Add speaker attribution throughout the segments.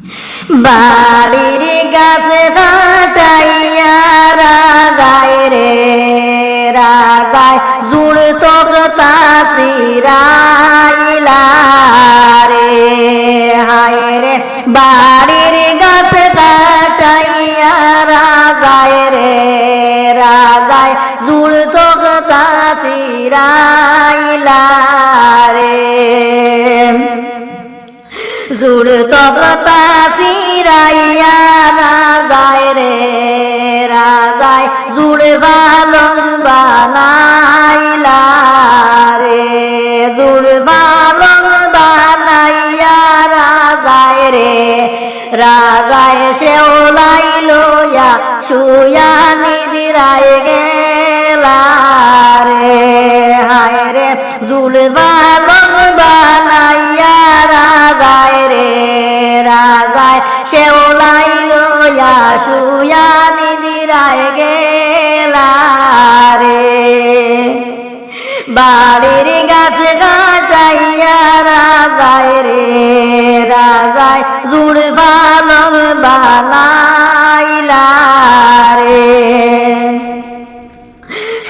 Speaker 1: বাড়ির গাছে কাটাইয়া রাজায় রে রাজায় জুড় তক্তা সিরাইলা রে হায় রে বাড়ির গাছে কাটাইয়া রাজায় রে রাজায় জুড় তক্তা সিরাইলা রে জুড় তক্তা সিরাইয়া রাজায় রে রাজায় জুড় বালন বানাইলা রে জুড় বালন বানাইয়া রাজায় রে রাজায় শেওলাই লইয়া শুয়া নিদিরায় গেলা রে হায় রে জুড় বালন বানাইয়া রাজায় রে রাজায় শেওলাই লইয়া শুয়া নিদিরায় গেলা রে বাড়ির গাছ কাটাইয়া রাজায় রে রাজায় জুড় বালন বানাইলা রে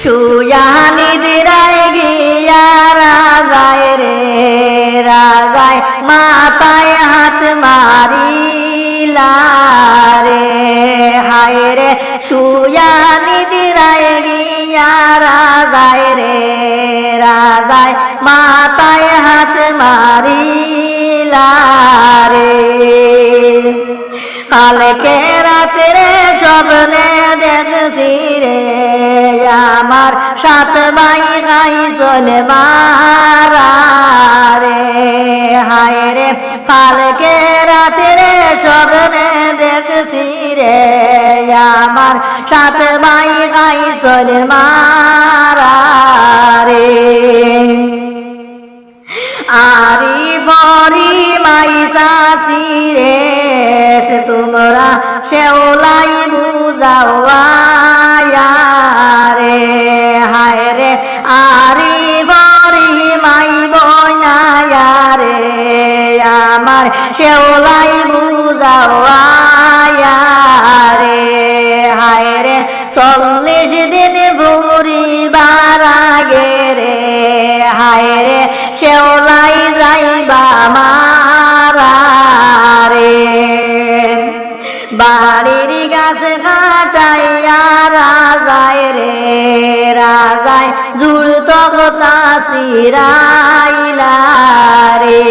Speaker 1: শুয়া নিদিরায় গিয়া রাজায় রে রাজায় মাথায় হাত মারিলা রে হায় রে শুয়া নিদিরায় গিয়া রাজায় রে রাজায় মাথায় হাত মারিলা রে কালকে রাত্রে স্বপ্নে দেখছি রে আমার সাত ভাই গাই চলে মারা রে হায় রে কালকে রাত্রে স্বপ্নে দেখছি রে আমার সাত ভাই গাই চলে মারা রে আরি বরি মাইসাসি রে তোমরা শেওলাই বুঝাও রে হায় রে আরি বরি মাই বনায়া রে আমার শেওলাই বুঝাও রে হায় রে 40 দিন ঘুরিবার আগে রে হায় রে শেওলাই যাইবা মারা রে বাড়ির গাছ কাটাইয়া রাজায় রে রাজায় জুড় তক্তা সিরাইলা রে।